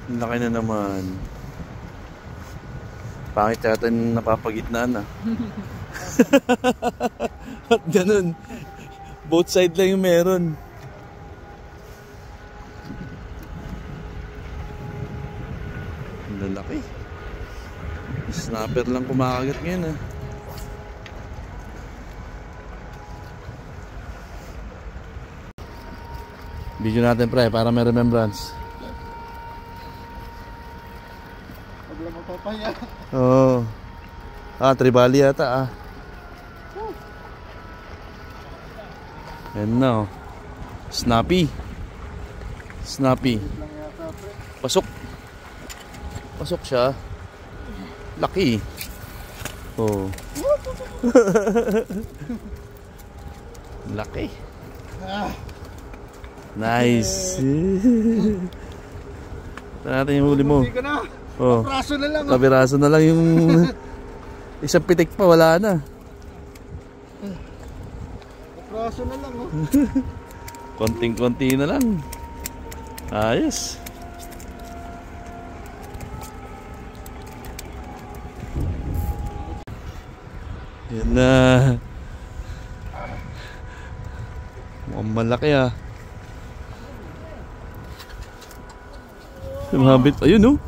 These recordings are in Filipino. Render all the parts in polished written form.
Laki na naman. Pangit yata yung napapagitnaan ah. At ganun. Both side lang yung meron. Ang lalaki. Snapper lang kumakagat ngayon ah. Video natin pre para may remembrance. Wag lang mapapaya. Oo. Tribali yata ah. Yan na oh. Snappy. Snappy. Pasok. Pasok siya. Laki. Oh. Laki. Nice. Ito natin yung huli mo. Oh. Kapiraso na lang. Kapiraso na lang yung isang pitik pa, wala na. Kapiraso na lang oh. Konting-konti na lang. Ayos. Yan na. Mukhang malaki ah. Lumabit. Ayun oh.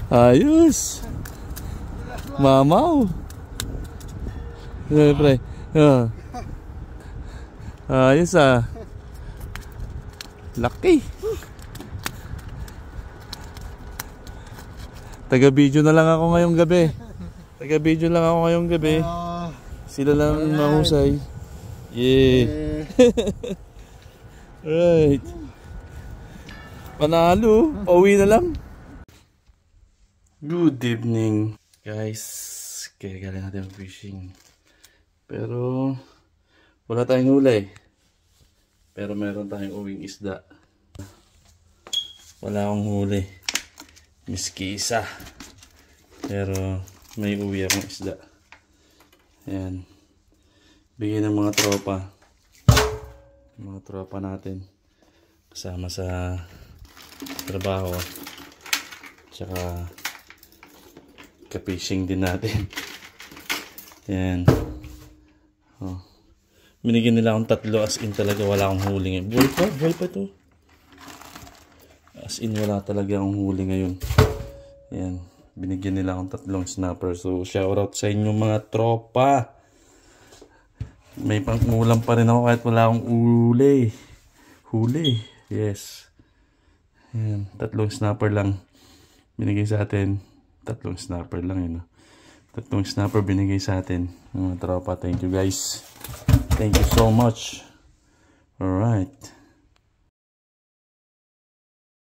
Ayos. Mamaw. Pre. Ayos ah. Laki. Taga-video na lang ako ngayong gabi. Taga-video lang ako ngayong gabi. Sila lang mahusay. Yeah. Right. Panalo. Pauwi na lang. Good evening guys. Kaya galing natin fishing. Pero wala tayong huli. Pero meron tayong uwing isda. Wala akong huli. Miski isa. Pero may uwi akong isda. Ayan. Bigyan ng mga tropa. Mga tropa natin. Kasama sa trabaho. Tsaka ka-fishing din natin. Ayan. Oh. Binigyan nila akong 3 as in talaga wala akong huli ngayon. Buhay pa to. As in wala talaga akong huli ngayon. Ayan. Binigyan nila akong 3 snapper. So shoutout sa inyo mga tropa. May pangmulam pa rin ako kahit wala akong huli. Yes. Ayan. 3 snapper lang. Binigay sa atin. 3 snapper lang yun. 3 snapper binigay sa atin. Mga tropa. Thank you guys. Thank you so much. Alright.